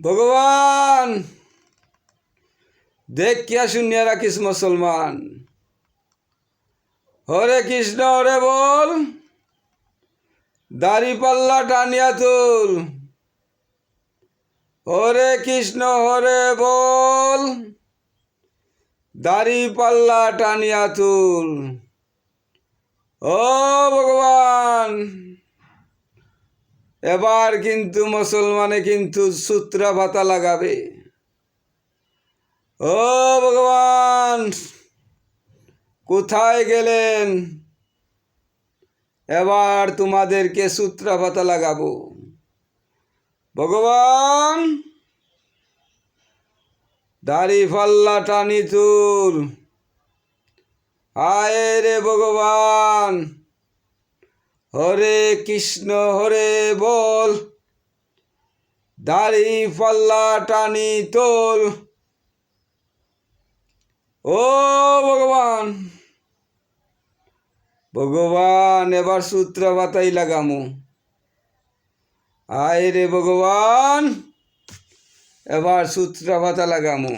ভগবান দেখ কিয়া শুনিয়া রাখিস মুসলমান। হরে কৃষ্ণ হরে বল, দাড়ি পাল্লা টানিয়া তুল। হরে কৃষ্ণ হরে বল, দাড়ি পাল্লা টানিয়া তুল। ও ভগবান, এবার কিন্তু মুসলমানে কিন্তু সূত্রা ভাতা লাগাবে। ও ভগবান, কোথায় গেলেন? এবার তোমাদেরকে সূত্রা ভাতা লাগাবো। ভগবান দাড়ি পাল্লা টানি তুল। আয় রে ভগবান, হরে কৃষ্ণ হরে বল, দাড়ি পাল্লা টানি তোল। ও ভগবান, ভগবান এবার সূত্র বাতাই লাগামু। আয় রে ভগবান, এবার সূত্র বাতা লাগামু।